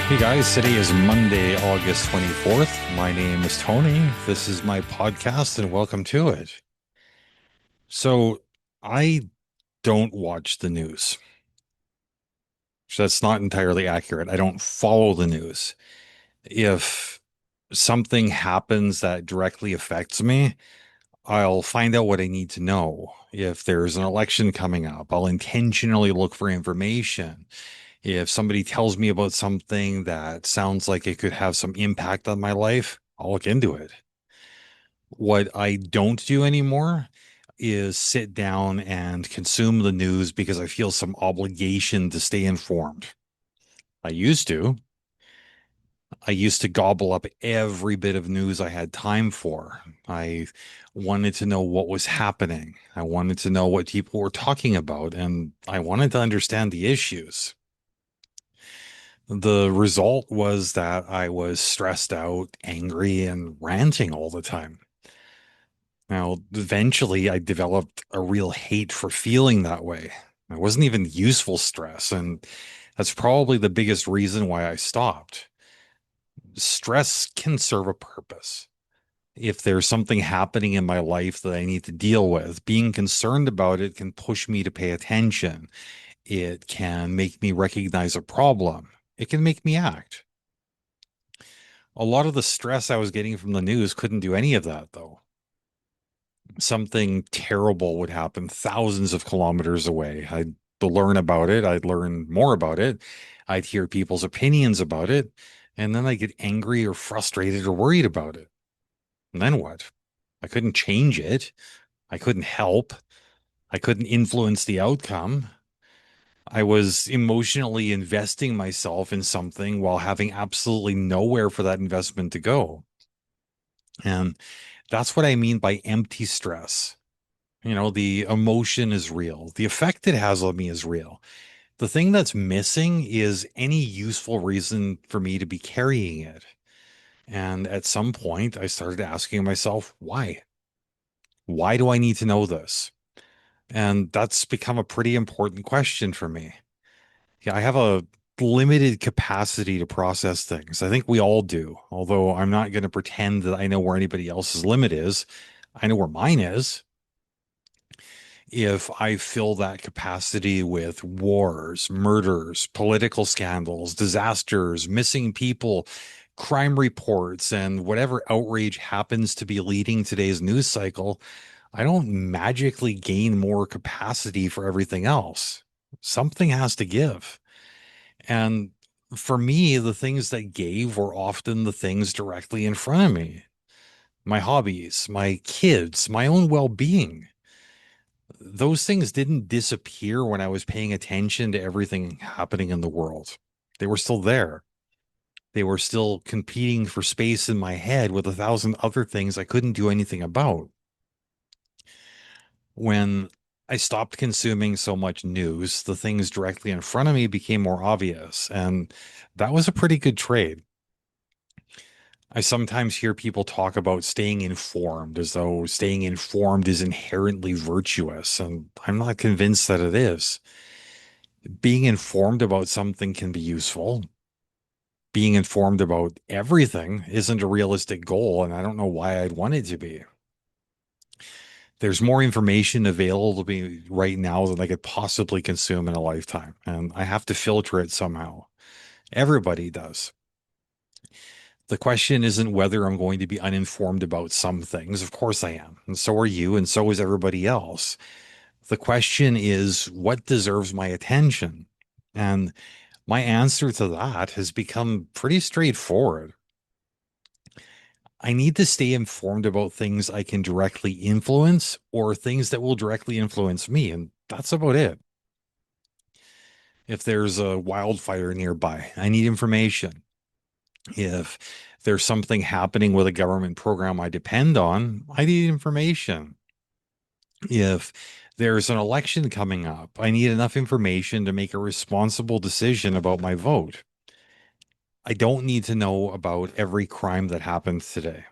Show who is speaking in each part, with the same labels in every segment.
Speaker 1: Hey guys, today is Monday, August 24th. My name is Tony. This is my podcast and welcome to it. So, I don't watch the news. So that's not entirely accurate. I don't follow the news. If something happens that directly affects me, I'll find out what I need to know. If there's an election coming up, I'll intentionally look for information. If somebody tells me about something that sounds like it could have some impact on my life, I'll look into it. What I don't do anymore is sit down and consume the news because I feel some obligation to stay informed. I used to. I used to gobble up every bit of news I had time for. I wanted to know what was happening. I wanted to know what people were talking about, and I wanted to understand the issues. The result was that I was stressed out, angry, and ranting all the time. Now, eventually, I developed a real hate for feeling that way. It wasn't even useful stress, and that's probably the biggest reason why I stopped. Stress can serve a purpose. If there's something happening in my life that I need to deal with, being concerned about it can push me to pay attention. It can make me recognize a problem. It can make me act. A lot of the stress I was getting from the news couldn't do any of that, though. Something terrible would happen thousands of kilometers away. I'd learn about it. I'd learn more about it. I'd hear people's opinions about it. And then I'd get angry or frustrated or worried about it. And then what? I couldn't change it. I couldn't help. I couldn't influence the outcome. I was emotionally investing myself in something while having absolutely nowhere for that investment to go. And that's what I mean by empty stress. The emotion is real. The effect it has on me is real. The thing that's missing is any useful reason for me to be carrying it. And at some point, I started asking myself, why? Why do I need to know this? And that's become a pretty important question for me. Yeah, I have a limited capacity to process things. I think we all do, although I'm not going to pretend that I know where anybody else's limit is. I know where mine is. If I fill that capacity with wars, murders, political scandals, disasters, missing people, crime reports, and whatever outrage happens to be leading today's news cycle, I don't magically gain more capacity for everything else. Something has to give. And for me, the things that gave were often the things directly in front of me. My hobbies, my kids, my own well-being. Those things didn't disappear when I was paying attention to everything happening in the world. They were still there. They were still competing for space in my head with a thousand other things I couldn't do anything about. When I stopped consuming so much news, the things directly in front of me became more obvious. And that was a pretty good trade. I sometimes hear people talk about staying informed as though staying informed is inherently virtuous, and I'm not convinced that it is. Being informed about something can be useful. Being informed about everything isn't a realistic goal, and I don't know why I'd want it to be. There's more information available to me right now than I could possibly consume in a lifetime, and I have to filter it somehow. Everybody does. The question isn't whether I'm going to be uninformed about some things. Of course I am, and so are you, and so is everybody else. The question is what deserves my attention? And my answer to that has become pretty straightforward. I need to stay informed about things I can directly influence or things that will directly influence me. And that's about it. If there's a wildfire nearby, I need information. If there's something happening with a government program I depend on, I need information. If there's an election coming up, I need enough information to make a responsible decision about my vote. I don't need to know about every crime that happens today.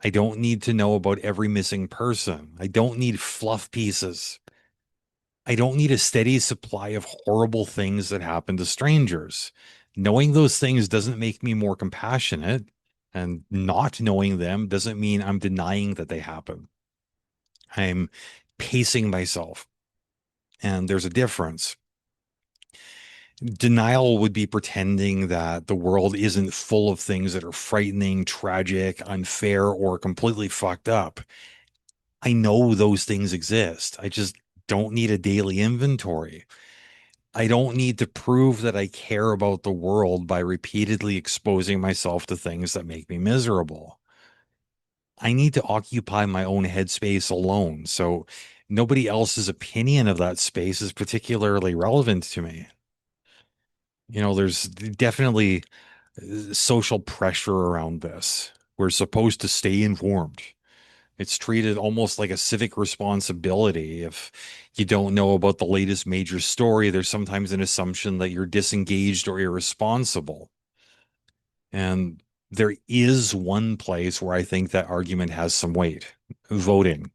Speaker 1: I don't need to know about every missing person. I don't need fluff pieces. I don't need a steady supply of horrible things that happen to strangers. Knowing those things doesn't make me more compassionate, and not knowing them doesn't mean I'm denying that they happen. I'm pacing myself, and there's a difference. Denial would be pretending that the world isn't full of things that are frightening, tragic, unfair, or completely fucked up. I know those things exist. I just don't need a daily inventory. I don't need to prove that I care about the world by repeatedly exposing myself to things that make me miserable. I need to occupy my own headspace alone. So nobody else's opinion of that space is particularly relevant to me. There's definitely social pressure around this. We're supposed to stay informed. It's treated almost like a civic responsibility. If you don't know about the latest major story, there's sometimes an assumption that you're disengaged or irresponsible. And there is one place where I think that argument has some weight: voting.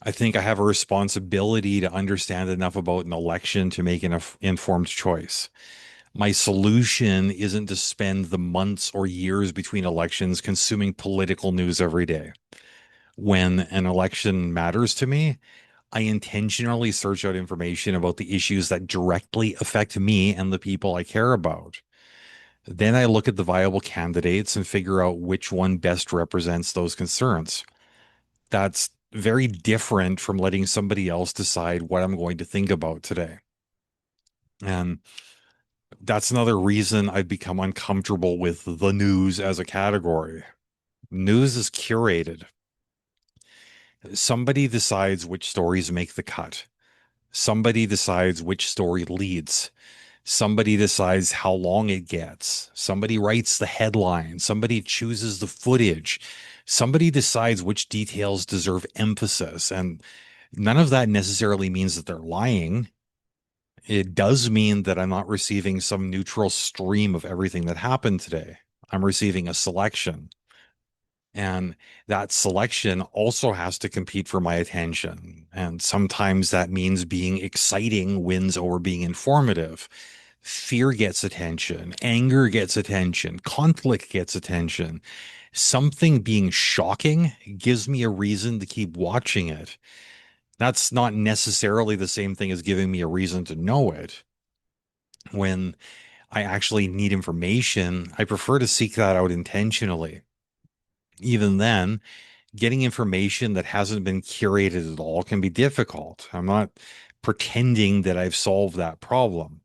Speaker 1: I think I have a responsibility to understand enough about an election to make an informed choice. My solution isn't to spend the months or years between elections consuming political news every day. When an election matters to me, I intentionally search out information about the issues that directly affect me and the people I care about. Then I look at the viable candidates and figure out which one best represents those concerns. That's very different from letting somebody else decide what I'm going to think about today. And that's another reason I've become uncomfortable with the news as a category. News is curated. Somebody decides which stories make the cut. Somebody decides which story leads. Somebody decides how long it gets. Somebody writes the headline. Somebody chooses the footage. Somebody decides which details deserve emphasis. And none of that necessarily means that they're lying. It does mean that I'm not receiving some neutral stream of everything that happened today. I'm receiving a selection. And that selection also has to compete for my attention. And sometimes that means being exciting wins over being informative. Fear gets attention, anger gets attention, conflict gets attention. Something being shocking gives me a reason to keep watching it. That's not necessarily the same thing as giving me a reason to know it. When I actually need information, I prefer to seek that out intentionally. Even then, getting information that hasn't been curated at all can be difficult. I'm not pretending that I've solved that problem.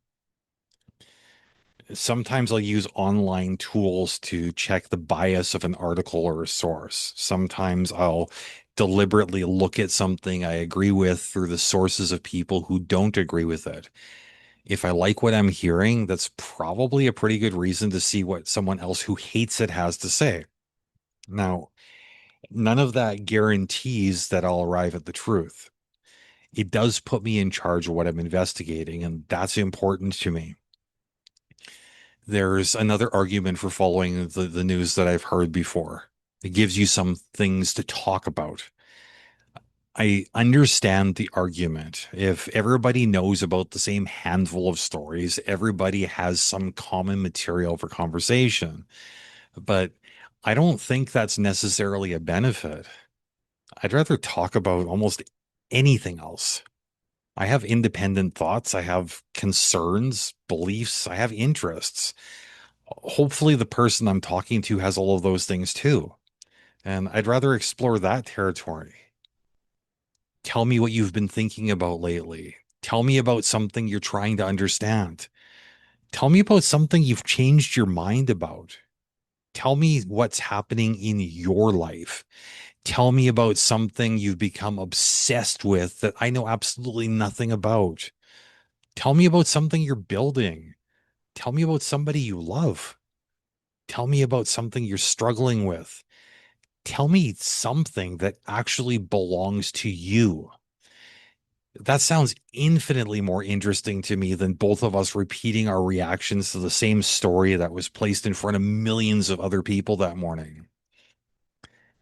Speaker 1: Sometimes I'll use online tools to check the bias of an article or a source. Sometimes I'll deliberately look at something I agree with through the sources of people who don't agree with it. If I like what I'm hearing, that's probably a pretty good reason to see what someone else who hates it has to say. Now, none of that guarantees that I'll arrive at the truth. It does put me in charge of what I'm investigating, and that's important to me. There's another argument for following the news that I've heard before. It gives you some things to talk about. I understand the argument. If everybody knows about the same handful of stories, everybody has some common material for conversation. But I don't think that's necessarily a benefit. I'd rather talk about almost anything else. I have independent thoughts. I have concerns, beliefs. I have interests. Hopefully, the person I'm talking to has all of those things too. And I'd rather explore that territory. Tell me what you've been thinking about lately. Tell me about something you're trying to understand. Tell me about something you've changed your mind about. Tell me what's happening in your life. Tell me about something you've become obsessed with that I know absolutely nothing about. Tell me about something you're building. Tell me about somebody you love. Tell me about something you're struggling with. Tell me something that actually belongs to you. That sounds infinitely more interesting to me than both of us repeating our reactions to the same story that was placed in front of millions of other people that morning.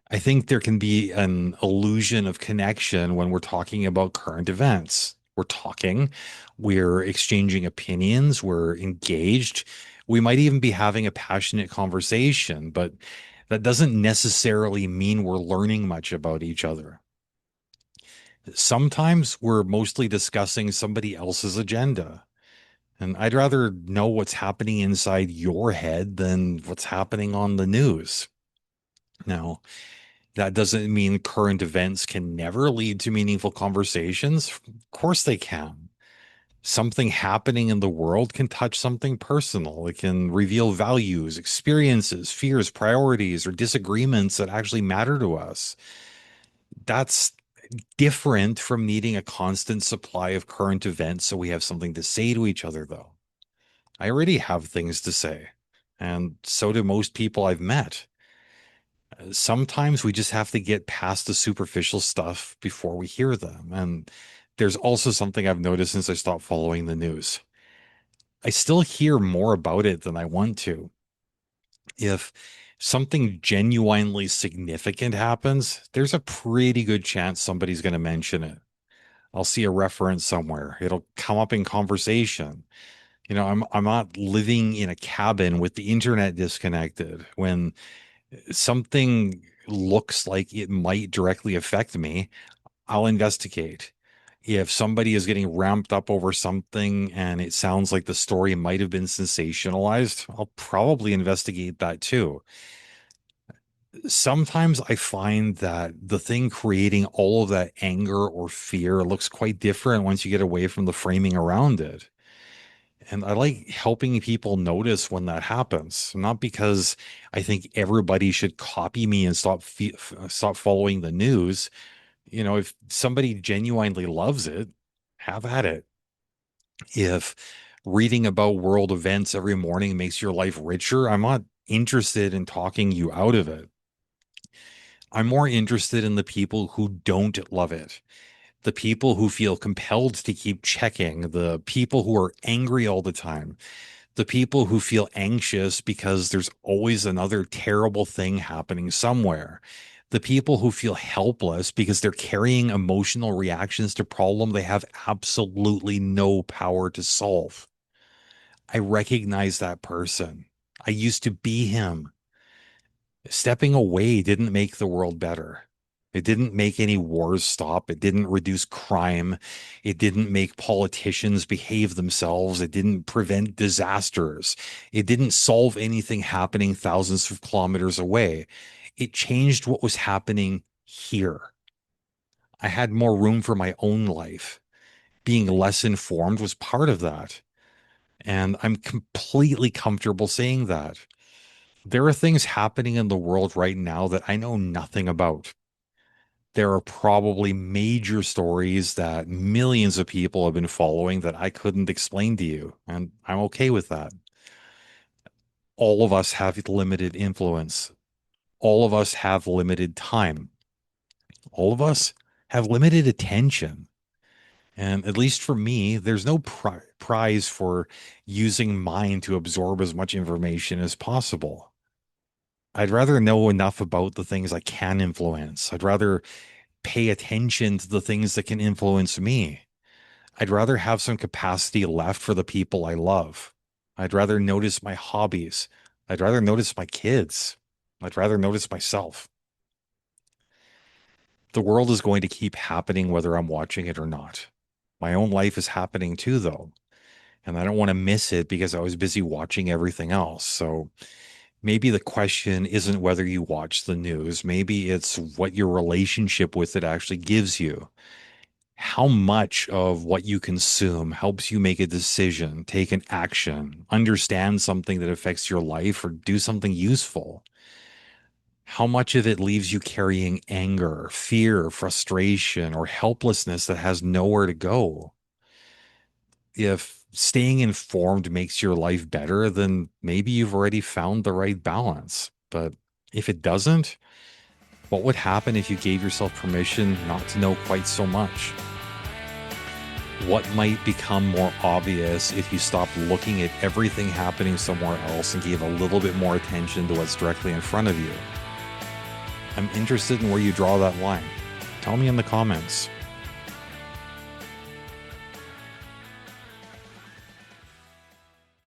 Speaker 1: I think there can be an illusion of connection when we're talking about current events. We're talking, we're exchanging opinions, we're engaged. We might even be having a passionate conversation, but that doesn't necessarily mean we're learning much about each other. Sometimes we're mostly discussing somebody else's agenda. And I'd rather know what's happening inside your head than what's happening on the news. Now, that doesn't mean current events can never lead to meaningful conversations. Of course they can. Something happening in the world can touch something personal. It can reveal values, experiences, fears, priorities, or disagreements that actually matter to us. That's different from needing a constant supply of current events so we have something to say to each other, though. I already have things to say, and so do most people I've met. Sometimes we just have to get past the superficial stuff before we hear them. And there's also something I've noticed since I stopped following the news. I still hear more about it than I want to. If something genuinely significant happens, there's a pretty good chance somebody's going to mention it. I'll see a reference somewhere. It'll come up in conversation. I'm not living in a cabin with the internet disconnected. When something looks like it might directly affect me, I'll investigate. If somebody is getting ramped up over something and it sounds like the story might have been sensationalized, I'll probably investigate that too. Sometimes I find that the thing creating all of that anger or fear looks quite different once you get away from the framing around it. And I like helping people notice when that happens, not because I think everybody should copy me and stop following the news. If somebody genuinely loves it, have at it. If reading about world events every morning makes your life richer, I'm not interested in talking you out of it. I'm more interested in the people who don't love it, the people who feel compelled to keep checking, the people who are angry all the time, the people who feel anxious because there's always another terrible thing happening somewhere, the people who feel helpless because they're carrying emotional reactions to problem they have absolutely no power to solve. I recognize that person. I used to be him. Stepping away didn't make the world better. It didn't make any wars stop. It didn't reduce crime. It didn't make politicians behave themselves. It didn't prevent disasters. It didn't solve anything happening thousands of kilometers away. It changed what was happening here. I had more room for my own life. Being less informed was part of that. And I'm completely comfortable saying that. There are things happening in the world right now that I know nothing about. There are probably major stories that millions of people have been following that I couldn't explain to you, and I'm okay with that. All of us have limited influence. All of us have limited time. All of us have limited attention. And at least for me, there's no prize for using mine to absorb as much information as possible. I'd rather know enough about the things I can influence. I'd rather pay attention to the things that can influence me. I'd rather have some capacity left for the people I love. I'd rather notice my hobbies. I'd rather notice my kids. I'd rather notice myself. The world is going to keep happening whether I'm watching it or not. My own life is happening too, though, and I don't want to miss it because I was busy watching everything else. So maybe the question isn't whether you watch the news. Maybe it's what your relationship with it actually gives you. How much of what you consume helps you make a decision, take an action, understand something that affects your life, or do something useful? How much of it leaves you carrying anger, fear, frustration, or helplessness that has nowhere to go? If staying informed makes your life better, then maybe you've already found the right balance. But if it doesn't, what would happen if you gave yourself permission not to know quite so much? What might become more obvious if you stopped looking at everything happening somewhere else and gave a little bit more attention to what's directly in front of you? I'm interested in where you draw that line. Tell me in the comments.